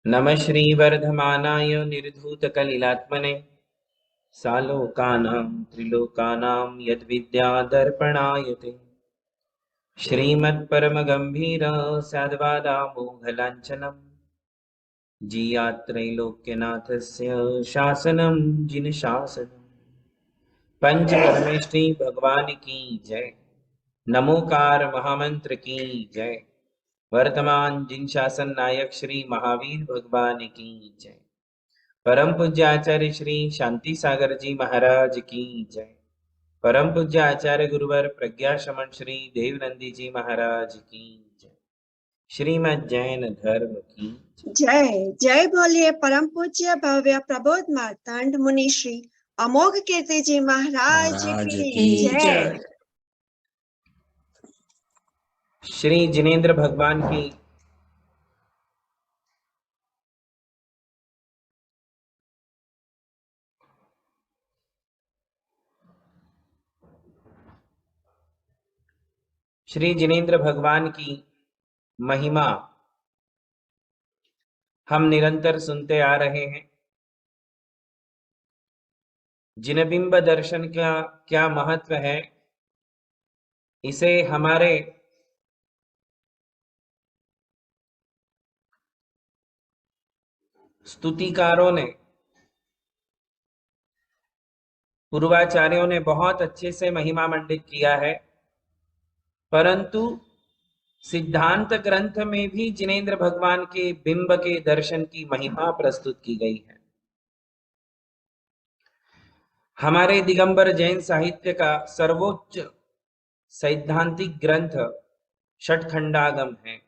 नमः श्रीवर्धमानाय निर्धूतकलिलात्मने सालोकानां त्रिलोकानां यद्विद्यादर्पणायते श्रीमत्परमगम्भीर साद्वादामोघलाञ्छनम् जीयात्रैलोक्यनाथस्य शासनं जिनशासनम् पंचपरमेष्ठी भगवान की जय। नमोकार महामंत्र की जय। वर्तमान जिन शासन नायक श्री महावीर भगवान की जय। परम पूज्य आचार्य श्री शांति सागर जी महाराज की जय। परम पूज्य आचार्य गुरुवर प्रज्ञा शमन श्री देवनंदी जी महाराज की जय। श्रीमद् जैन धर्म की जय जय बोलिए परम पूज्य भव्य प्रबोध मार्तंड मुनि श्री अमोघ कीर्ति जी महाराज की जय। श्री जिनेन्द्र भगवान की श्री जिनेन्द्र भगवान की महिमा हम निरंतर सुनते आ रहे हैं। जिनबिंब दर्शन का क्या महत्व है, इसे हमारे स्तुतिकारों ने, पूर्वाचार्यों ने बहुत अच्छे से महिमा मंडित किया है। परंतु सिद्धांत ग्रंथ में भी जिनेन्द्र भगवान के बिंब के दर्शन की महिमा प्रस्तुत की गई है। हमारे दिगंबर जैन साहित्य का सर्वोच्च सैद्धांतिक ग्रंथ षटखंडागम है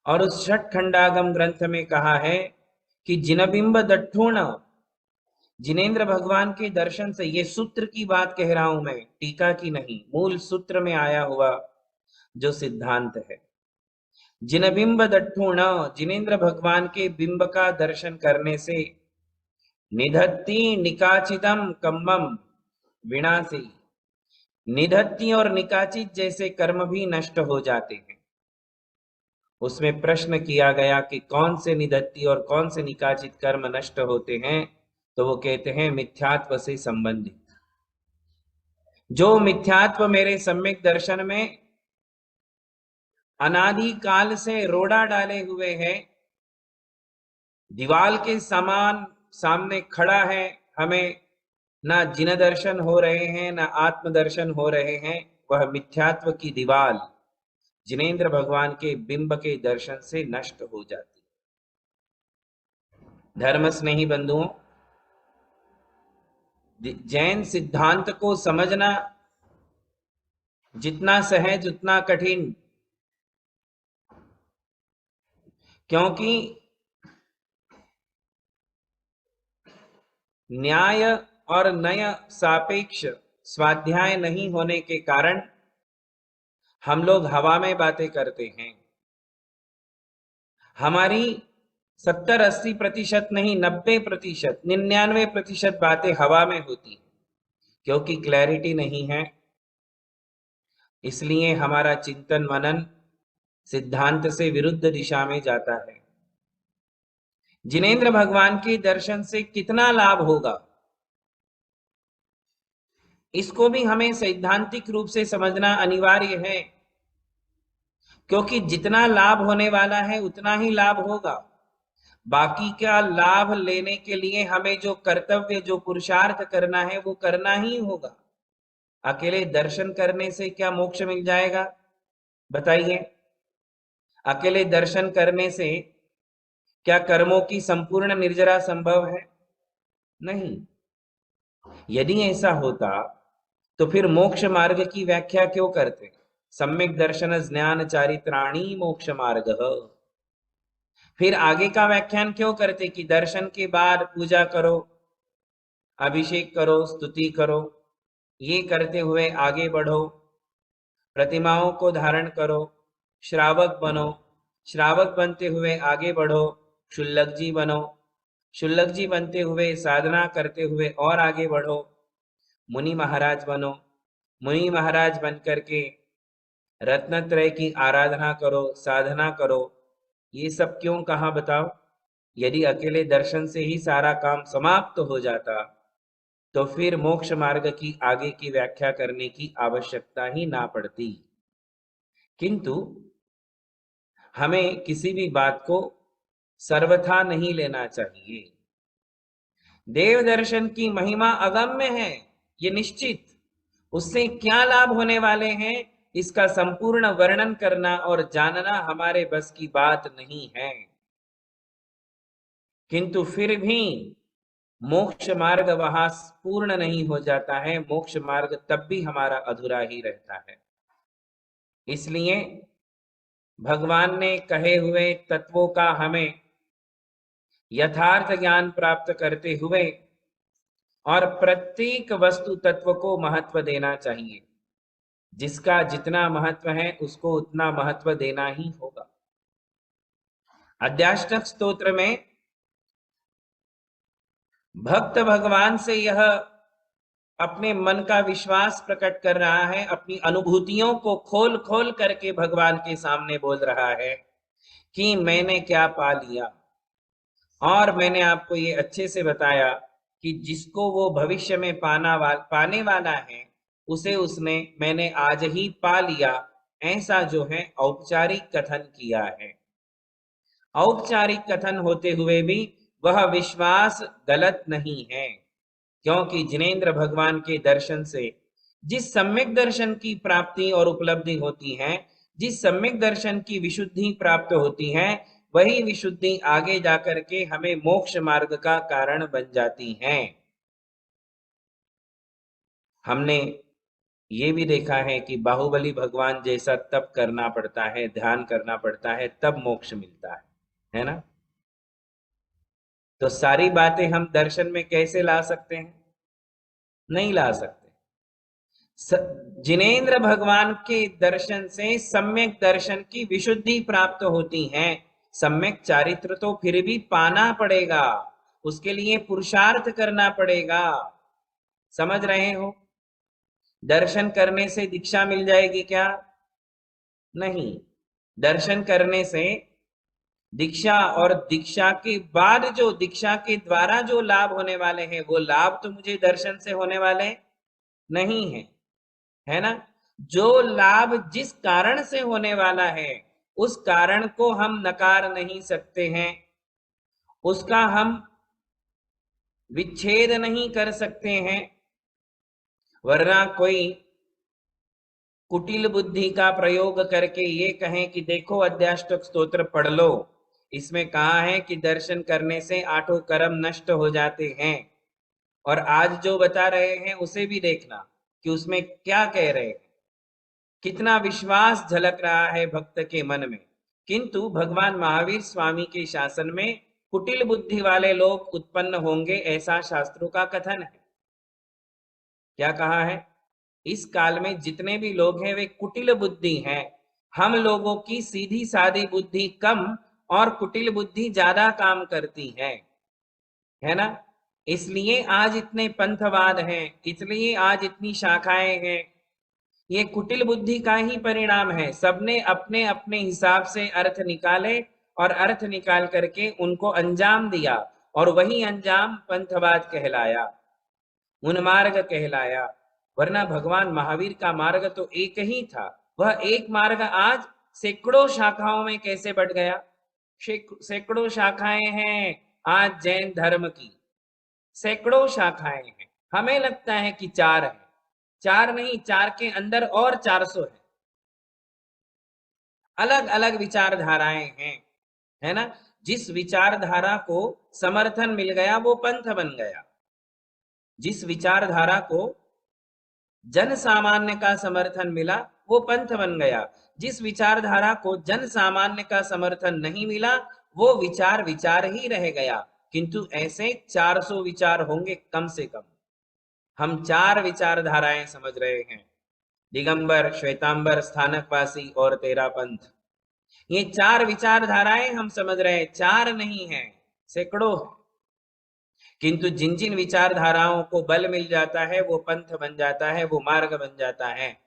और उस षटखंडागम ग्रंथ में कहा है कि जिनबिंब दट्ठुण, जिनेन्द्र भगवान के दर्शन से, ये सूत्र की बात कह रहा हूं मैं, टीका की नहीं, मूल सूत्र में आया हुआ जो सिद्धांत है। जिनबिंब दट्ठुण, जिनेन्द्र भगवान के बिंब का दर्शन करने से निधत्ति निकाचितम कम्मम विनाशी, निधत्ति और निकाचित जैसे कर्म भी नष्ट हो जाते हैं। उसमें प्रश्न किया गया कि कौन से निधत्ति और कौन से निकाचित कर्म नष्ट होते हैं, तो वो कहते हैं मिथ्यात्व से संबंधित। जो मिथ्यात्व मेरे सम्यक दर्शन में अनादि काल से रोड़ा डाले हुए है, दीवाल के समान सामने खड़ा है, हमें ना जिन दर्शन हो रहे हैं ना आत्म दर्शन हो रहे हैं, वह मिथ्यात्व की दीवाल जिनेन्द्र भगवान के बिंब के दर्शन से नष्ट हो जाती। धर्म स्नेही बंधुओं, जैन सिद्धांत को समझना जितना सहज उतना कठिन, क्योंकि न्याय और नय सापेक्ष स्वाध्याय नहीं होने के कारण हम लोग हवा में बातें करते हैं। हमारी 70-80% नहीं, 90%, 99% बातें हवा में होती, क्योंकि क्लैरिटी नहीं है। इसलिए हमारा चिंतन मनन सिद्धांत से विरुद्ध दिशा में जाता है। जिनेन्द्र भगवान के दर्शन से कितना लाभ होगा, इसको भी हमें सैद्धांतिक रूप से समझना अनिवार्य है, क्योंकि जितना लाभ होने वाला है उतना ही लाभ होगा। बाकी का लाभ लेने के लिए हमें जो कर्तव्य, जो पुरुषार्थ करना है, वो करना ही होगा। अकेले दर्शन करने से क्या मोक्ष मिल जाएगा, बताइए? अकेले दर्शन करने से क्या कर्मों की संपूर्ण निर्जरा संभव है? नहीं। यदि ऐसा होता तो फिर मोक्ष मार्ग की व्याख्या क्यों करते? सम्यक दर्शन ज्ञान चारित्राणी मोक्ष मार्ग। फिर आगे का व्याख्यान क्यों करते कि दर्शन के बाद पूजा करो, अभिषेक करो, स्तुति करो, ये करते हुए आगे बढ़ो, प्रतिमाओं को धारण करो, श्रावक बनो, श्रावक बनते हुए आगे बढ़ो, शुल्लक जी बनो, शुल्लक जी बनते हुए साधना करते हुए और आगे बढ़ो, मुनि महाराज बनो, मुनि महाराज बन करके रत्नत्रय की आराधना करो, साधना करो, ये सब क्यों कहा बताओ? यदि अकेले दर्शन से ही सारा काम समाप्त हो जाता तो फिर मोक्ष मार्ग की आगे की व्याख्या करने की आवश्यकता ही ना पड़ती। किंतु हमें किसी भी बात को सर्वथा नहीं लेना चाहिए। देव दर्शन की महिमा अगम्य है, ये निश्चित। उससे क्या लाभ होने वाले हैं, इसका संपूर्ण वर्णन करना और जानना हमारे बस की बात नहीं है। किंतु फिर भी मोक्ष मार्ग वहां पूर्ण नहीं हो जाता है, मोक्ष मार्ग तब भी हमारा अधूरा ही रहता है। इसलिए भगवान ने कहे हुए तत्वों का हमें यथार्थ ज्ञान प्राप्त करते हुए और प्रत्येक वस्तु तत्व को महत्व देना चाहिए। जिसका जितना महत्व है उसको उतना महत्व देना ही होगा। अध्याष्टक स्तोत्र में भक्त भगवान से यह अपने मन का विश्वास प्रकट कर रहा है, अपनी अनुभूतियों को खोल खोल करके भगवान के सामने बोल रहा है कि मैंने क्या पा लिया। और मैंने आपको ये अच्छे से बताया कि जिसको वो भविष्य में पाने वाला है उसे उसने मैंने आज ही पा लिया, ऐसा जो है औपचारिक कथन किया है। औपचारिक कथन होते हुए भी वह विश्वास गलत नहीं है, क्योंकि जिनेंद्र भगवान के दर्शन से जिस सम्यक दर्शन की प्राप्ति और उपलब्धि होती है, जिस सम्यक दर्शन की विशुद्धि प्राप्त होती है, वही विशुद्धि आगे जाकर के हमें मोक्ष मार्ग का कारण बन जाती है। हमने ये भी देखा है कि बाहुबली भगवान जैसा तप करना पड़ता है, ध्यान करना पड़ता है, तब मोक्ष मिलता है ना? तो सारी बातें हम दर्शन में कैसे ला सकते हैं? नहीं ला सकते। जिनेंद्र भगवान के दर्शन से सम्यक दर्शन की विशुद्धि प्राप्त होती है। सम्यक चारित्र तो फिर भी पाना पड़ेगा, उसके लिए पुरुषार्थ करना पड़ेगा। समझ रहे हो? दर्शन करने से दीक्षा मिल जाएगी क्या? नहीं। दर्शन करने से दीक्षा और दीक्षा के बाद जो दीक्षा के द्वारा जो लाभ होने वाले हैं, वो लाभ तो मुझे दर्शन से होने वाले नहीं है, है ना? जो लाभ जिस कारण से होने वाला है उस कारण को हम नकार नहीं सकते हैं, उसका हम विच्छेद नहीं कर सकते हैं। वरना कोई कुटिल बुद्धि का प्रयोग करके ये कहें कि देखो अध्याष्टक स्तोत्र पढ़ लो, इसमें कहा है कि दर्शन करने से 8 कर्म नष्ट हो जाते हैं, और आज जो बता रहे हैं उसे भी देखना कि उसमें क्या कह रहे हैं, कितना विश्वास झलक रहा है भक्त के मन में। किंतु भगवान महावीर स्वामी के शासन में कुटिल बुद्धि वाले लोग उत्पन्न होंगे, ऐसा शास्त्रों का कथन है। क्या कहा है? इस काल में जितने भी लोग हैं वे कुटिल बुद्धि हैं। हम लोगों की सीधी सादी बुद्धि कम और कुटिल बुद्धि ज्यादा काम करती है ना? इसलिए आज इतने पंथवाद हैं, इसलिए आज इतनी शाखाएं हैं। ये कुटिल बुद्धि का ही परिणाम है। सबने अपने अपने हिसाब से अर्थ निकाले और अर्थ निकाल करके उनको अंजाम दिया, और वही अंजाम पंथवाद कहलाया, उन्मार्ग कहलाया। वरना भगवान महावीर का मार्ग तो एक ही था। वह एक मार्ग आज सैकड़ों शाखाओं में कैसे बढ़ गया? सैकड़ों शाखाएं हैं आज जैन धर्म की, सैकड़ों शाखाएं हैं। हमें लगता है कि 4 है, 4 नहीं, 4 के अंदर और 400 है। अलग अलग विचारधाराएं हैं, है ना? जिस विचारधारा को समर्थन मिल गया वो पंथ बन गया। जिस विचारधारा को जन सामान्य का समर्थन मिला वो पंथ बन गया। जिस विचारधारा को जन सामान्य का समर्थन नहीं मिला वो विचार विचार ही रह गया। किंतु ऐसे 400 विचार होंगे कम से कम। हम 4 विचारधाराएं समझ रहे हैं, दिगंबर, श्वेतांबर, स्थानकवासी और तेरा पंथ। ये 4 विचारधाराएं हम समझ रहे हैं, 4 नहीं है, सैकड़ों। किंतु जिन जिन विचारधाराओं को बल मिल जाता है वो पंथ बन जाता है, वो मार्ग बन जाता है।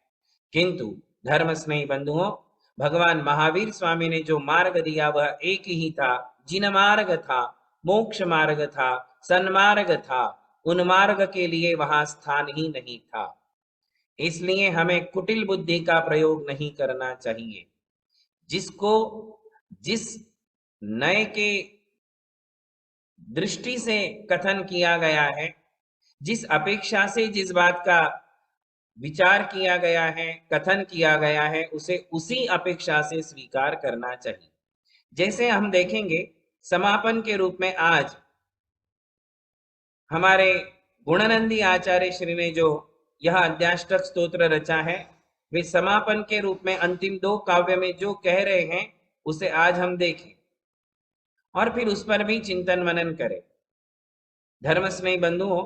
किंतु धर्म स्नेही बंधुओं, भगवान महावीर स्वामी ने जो मार्ग दिया वह एक ही था, जिन मार्ग था, मोक्ष मार्ग था, सन्मार्ग था, उन मार्ग के लिए वहां स्थान ही नहीं था। इसलिए हमें कुटिल बुद्धि का प्रयोग नहीं करना चाहिए। जिसको जिस नए के दृष्टि से कथन किया गया है, जिस अपेक्षा से जिस बात का विचार किया गया है, कथन किया गया है, उसे उसी अपेक्षा से स्वीकार करना चाहिए। जैसे हम देखेंगे समापन के रूप में आज हमारे गुणनंदी आचार्य श्री ने जो यह अध्याष्टक स्तोत्र रचा है, वे समापन के रूप में अंतिम 2 काव्य में जो कह रहे हैं उसे आज हम देखें और फिर उस पर भी चिंतन मनन करें। धर्म स्नेही बंधुओं,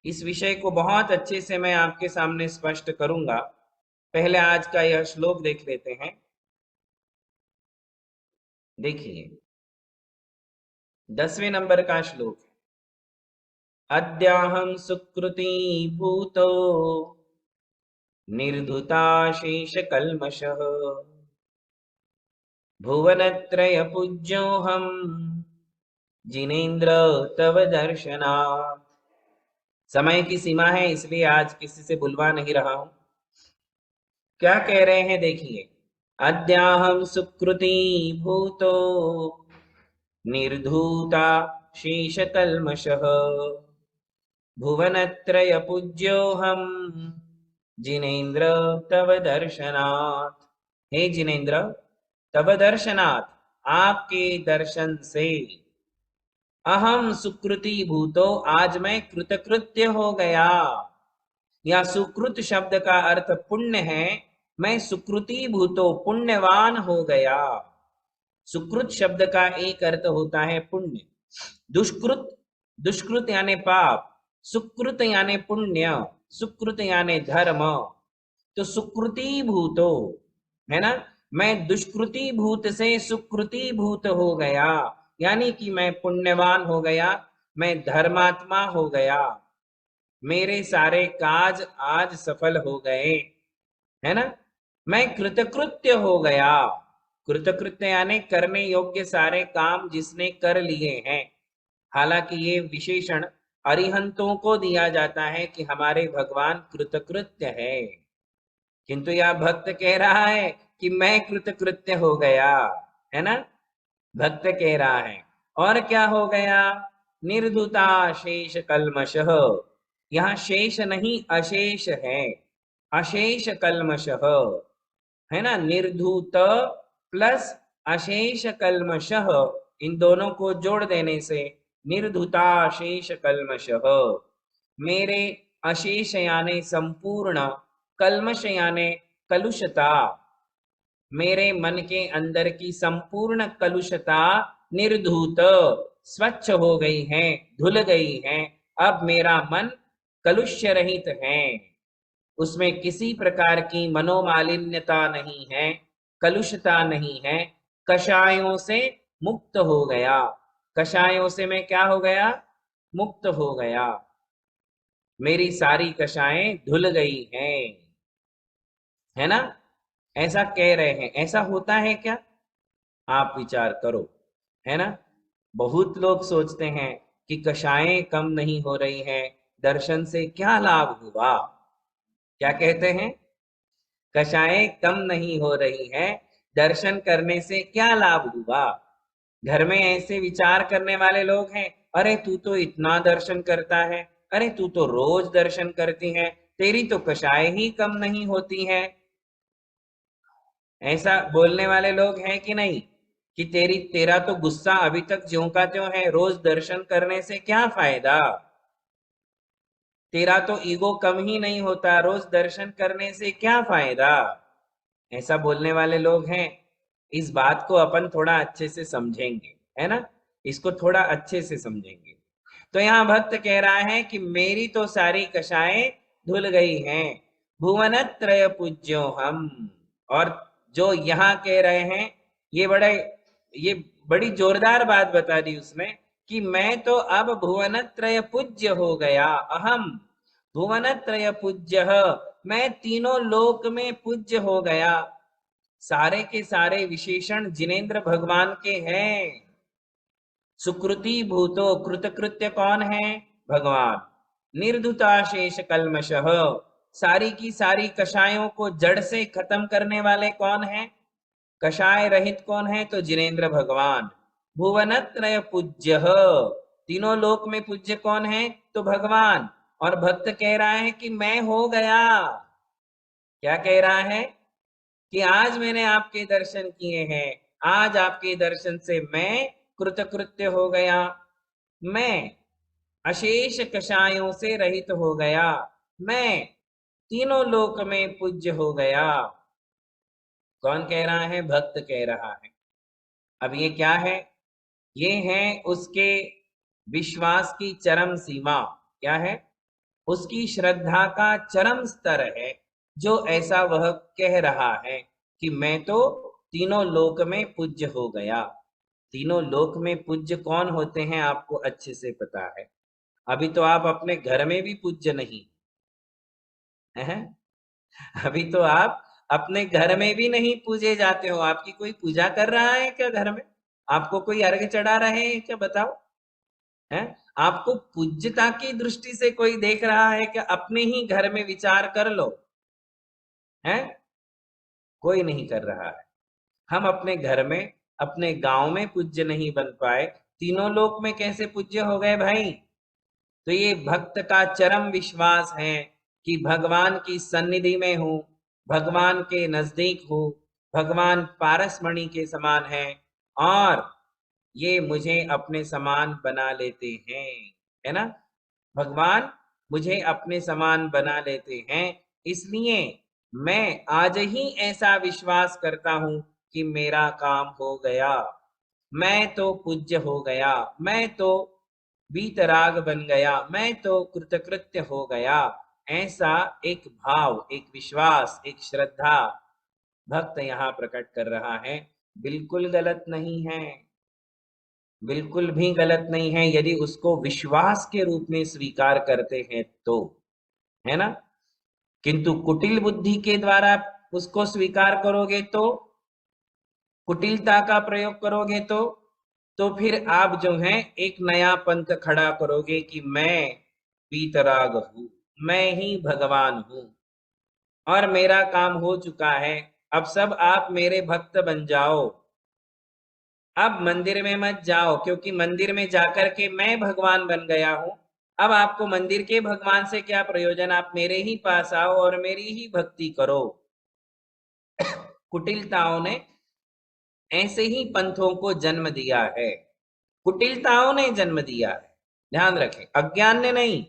इस विषय को बहुत अच्छे से मैं आपके सामने स्पष्ट करूंगा। पहले आज का यह श्लोक देख लेते हैं। देखिए 10वें नंबर का श्लोक है, अद्याहं सुकृती भूतो निर्धुताशेष कल्मषः भुवनत्रय पूज्योऽहं जिनेन्द्र तव दर्शनात्। समय की सीमा है इसलिए आज किसी से बुलवा नहीं रहा हूं। क्या कह रहे हैं देखिए, अद्याहं सुकृती भूतो निर्धूता शेषकल्मषः भुवनत्रय पूज्योऽहं जिनेन्द्र तव दर्शनात्। हे जिनेन्द्र, तव दर्शनात्, आपके दर्शन से, अहम सुकृति भूतो, आज मैं कृतकृत्य हो गया। या सुकृत शब्द का अर्थ पुण्य है। मैं सुकृति भूतो, पुण्यवान हो गया। सुकृत शब्द का एक अर्थ होता है पुण्य। दुष्कृत, दुष्कृत यानी पाप, सुकृत यानी पुण्य, सुकृत यानी धर्म। तो सुकृति भूतो है ना, मैं दुष्कृति भूत से सुकृति भूत हो गया, यानी कि मैं पुण्यवान हो गया, मैं धर्मात्मा हो गया, मेरे सारे काज आज सफल हो गए, है ना। मैं कृतकृत्य हो गया। कृतकृत्य यानी करने योग्य सारे काम जिसने कर लिए हैं। हालांकि ये विशेषण अरिहंतों को दिया जाता है कि हमारे भगवान कृतकृत्य है, किंतु यह भक्त कह रहा है कि मैं कृतकृत्य हो गया, है ना। भक्त कह रहा है। और क्या हो गया, निर्धुता शेष कल्मषः। यहाँ शेष नहीं अशेष है, अशेष कल्मषः है ना। निर्धूत प्लस अशेष कल्मषः, इन दोनों को जोड़ देने से निर्धुता शेष कल्मषः। मेरे अशेष यानी संपूर्ण, कल्मष यानी कलुषता, मेरे मन के अंदर की संपूर्ण कलुषता निर्धूत, स्वच्छ हो गई है, धुल गई है। अब मेरा मन कलुष्य रहित है, उसमें किसी प्रकार की मनोमालिन्यता नहीं है, कलुषता नहीं है। कषायों से मुक्त हो गया। कषायों से मैं क्या हो गया, मुक्त हो गया। मेरी सारी कषाएं धुल गई हैं, है ना। ऐसा कह रहे हैं। ऐसा होता है क्या, आप विचार करो, है ना। बहुत लोग सोचते हैं कि कषाएं कम नहीं हो रही हैं, दर्शन से क्या लाभ हुआ। क्या कहते हैं, कषाएं कम नहीं हो रही हैं, दर्शन करने से क्या लाभ हुआ। घर में ऐसे विचार करने वाले लोग हैं, अरे तू तो इतना दर्शन करता है, अरे तू तो रोज दर्शन करती है, तेरी तो कषाएं ही कम नहीं होती है। ऐसा बोलने वाले लोग हैं कि नहीं, कि तेरा तो गुस्सा अभी तक ज्यों का त्यों है, रोज दर्शन करने से क्या फायदा, तेरा तो ईगो कम ही नहीं होता, रोज दर्शन करने से क्या फायदा। ऐसा बोलने वाले लोग हैं। इस बात को अपन थोड़ा अच्छे से समझेंगे, है ना, इसको थोड़ा अच्छे से समझेंगे। तो यहाँ भक्त कह रहा है कि मेरी तो सारी कषाएं धुल गई हैं, भुवनत्रय पूज्यो हम। और जो यहाँ कह रहे हैं, ये बड़ी जोरदार बात बता दी उसने कि मैं तो अब भुवनत्रय पूज्य हो गया। अहम भुवनत्रय पूज्य, मैं तीनों लोक में पूज्य हो गया। सारे के सारे विशेषण जिनेंद्र भगवान के हैं। सुकृति भूतो कृतकृत्य कौन है? भगवान। निर्धुताशेष कल्मषः, सारी की सारी कषायों को जड़ से खत्म करने वाले कौन है? कषाय रहित कौन है? तो जिनेंद्र भगवान। भुवनत्रय पूज्य, तीनों लोक में पूज्य कौन है? तो भगवान। और भक्त कह रहा है कि मैं हो गया। क्या कह रहा है? कि आज मैंने आपके दर्शन किए हैं, आज आपके दर्शन से मैं कृतकृत्य हो गया, मैं अशेष कषायों से रहित हो गया, मैं तीनों लोक में पूज्य हो गया। कौन कह रहा है? भक्त कह रहा है। अब ये क्या है? ये है उसके विश्वास की चरम सीमा। क्या है? उसकी श्रद्धा का चरम स्तर है, जो ऐसा वह कह रहा है कि मैं तो तीनों लोक में पूज्य हो गया। तीनों लोक में पूज्य कौन होते हैं आपको अच्छे से पता है। अभी तो आप अपने घर में भी पूज्य नहीं हैं। अभी तो आप अपने घर में भी नहीं पूजे जाते हो। आपकी कोई पूजा कर रहा है क्या घर में? आपको कोई अर्घ चढ़ा रहे हैं क्या? बताओ। है? आपको पूज्यता की दृष्टि से कोई देख रहा है कि अपने ही घर में विचार कर लो। है? कोई नहीं कर रहा है। हम अपने घर में, अपने गांव में पूज्य नहीं बन पाए, तीनों लोक में कैसे पूज्य हो गए भाई? तो ये भक्त का चरम विश्वास है कि भगवान की सन्निधि में हूं, भगवान के नजदीक हूं, भगवान पारसमणि के समान है और ये मुझे अपने समान बना लेते हैं। है ना? भगवान मुझे अपने समान बना लेते हैं, इसलिए मैं आज ही ऐसा विश्वास करता हूं कि मेरा काम हो गया, मैं तो पूज्य हो गया, मैं तो वीतराग बन गया, मैं तो कृतकृत्य हो गया। ऐसा एक भाव, एक विश्वास, एक श्रद्धा भक्त यहाँ प्रकट कर रहा है। बिल्कुल गलत नहीं है, बिल्कुल भी गलत नहीं है यदि उसको विश्वास के रूप में स्वीकार करते हैं तो। है ना? किंतु कुटिल बुद्धि के द्वारा उसको स्वीकार करोगे तो, कुटिलता का प्रयोग करोगे तो फिर आप जो है एक नया पंथ खड़ा करोगे कि मैं वीतराग हूं, मैं ही भगवान हूं और मेरा काम हो चुका है, अब सब आप मेरे भक्त बन जाओ। अब मंदिर में मत जाओ, क्योंकि मंदिर में जाकर के मैं भगवान बन गया हूं। अब आपको मंदिर के भगवान से क्या प्रयोजन? आप मेरे ही पास आओ और मेरी ही भक्ति करो। कुटिलताओं ने ऐसे ही पंथों को जन्म दिया है, कुटिलताओं ने जन्म दिया है। ध्यान रखें, अज्ञान ने नहीं।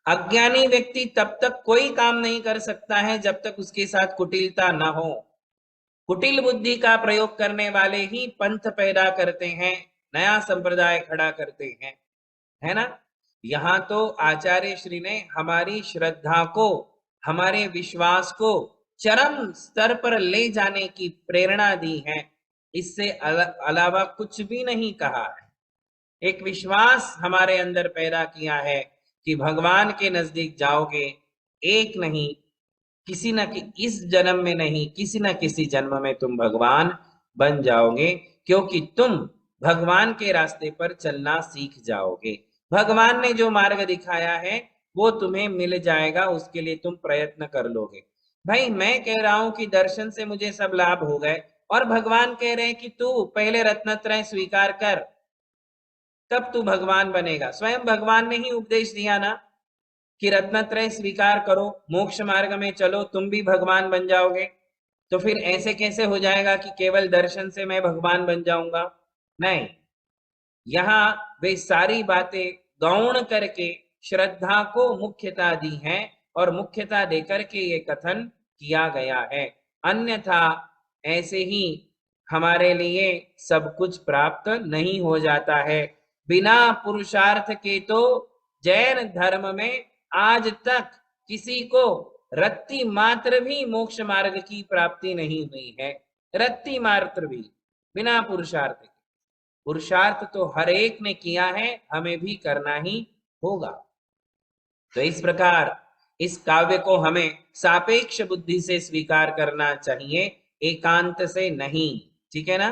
अज्ञानी व्यक्ति तब तक कोई काम नहीं कर सकता है जब तक उसके साथ कुटिलता न हो। कुटिल बुद्धि का प्रयोग करने वाले ही पंथ पैदा करते हैं, नया संप्रदाय खड़ा करते हैं। है ना? यहाँ तो आचार्य श्री ने हमारी श्रद्धा को, हमारे विश्वास को चरम स्तर पर ले जाने की प्रेरणा दी है। इससे अलावा कुछ भी नहीं कहा है। एक विश्वास हमारे अंदर पैदा किया है कि भगवान के नजदीक जाओगे, एक नहीं, किसी न इस जन्म में नहीं, किसी न किसी जन्म में तुम भगवान बन जाओगे, क्योंकि तुम भगवान के रास्ते पर चलना सीख जाओगे। भगवान ने जो मार्ग दिखाया है वो तुम्हें मिल जाएगा, उसके लिए तुम प्रयत्न कर लोगे। भाई मैं कह रहा हूं कि दर्शन से मुझे सब लाभ हो गए, और भगवान कह रहे हैं कि तू पहले रत्नत्रय स्वीकार कर, तब तू भगवान बनेगा। स्वयं भगवान ने ही उपदेश दिया ना कि रत्नत्रय स्वीकार करो, मोक्ष मार्ग में चलो, तुम भी भगवान बन जाओगे। तो फिर ऐसे कैसे हो जाएगा कि केवल दर्शन से मैं भगवान बन जाऊंगा? नहीं, यहाँ वे सारी बातें गौण करके श्रद्धा को मुख्यता दी है और मुख्यता देकर के ये कथन किया गया है। अन्यथा ऐसे ही हमारे लिए सब कुछ प्राप्त नहीं हो जाता है। बिना पुरुषार्थ के तो जैन धर्म में आज तक किसी को रत्ती मात्र भी मोक्ष मार्ग की प्राप्ति नहीं हुई है। रत्ती मात्र भी, बिना पुरुषार्थ के। पुरुषार्थ तो हर एक ने किया है, हमें भी करना ही होगा। तो इस प्रकार इस काव्य को हमें सापेक्ष बुद्धि से स्वीकार करना चाहिए। एकांत से नहीं। ठीक है ना?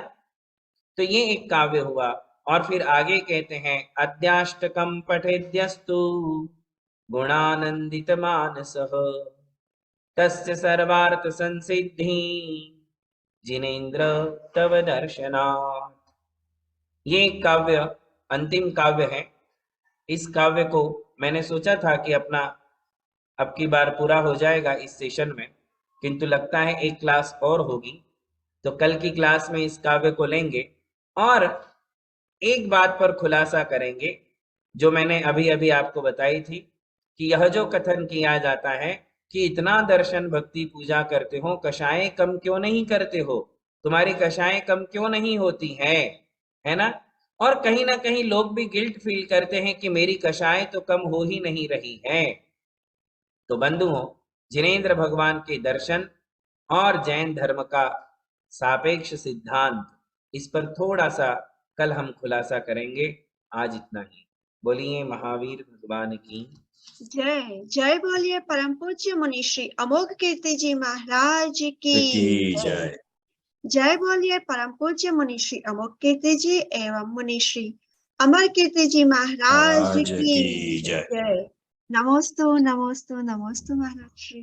तो ये एक काव्य हुआ। और फिर आगे कहते हैं अद्याष्टकम पठेद्यस्तु गुणानंदित मानसः तस्य सर्वार्थ संसिद्धि जिनेन्द्र तव दर्शनात्। ये एक काव्य अंतिम काव्य है। इस काव्य को मैंने सोचा था कि अपना अब की बार पूरा हो जाएगा इस सेशन में, किंतु लगता है एक क्लास और होगी, तो कल की क्लास में इस काव्य को लेंगे और एक बात पर खुलासा करेंगे जो मैंने अभी अभी आपको बताई थी कि यह जो कथन किया जाता है कि इतना दर्शन भक्ति पूजा करते हो, कषाएं कम क्यों नहीं करते हो, तुम्हारी कषाएं कम क्यों नहीं होती हैं, है ना? और कहीं ना कहीं लोग भी गिल्ट फील करते हैं कि मेरी कषाएं तो कम हो ही नहीं रही है। तो बंधुओं, जिनेंद्र भगवान के दर्शन और जैन धर्म का सापेक्ष सिद्धांत, इस पर थोड़ा सा कल हम खुलासा करेंगे। आज इतना ही। बोलिए महावीर भगवान की जय। जय बोलिए परम पूज्य मुनि श्री अमोघ कीर्ति जी महाराज की की जय। जय। जय बोलिए परम पूज्य मुनि श्री अमोघ कीर्ति जी एवं मुनि श्री अमर कीर्ति जी महाराज महाराज की की जय। जय। नमोस्तु नमोस्तु नमोस्तु महाराज श्री।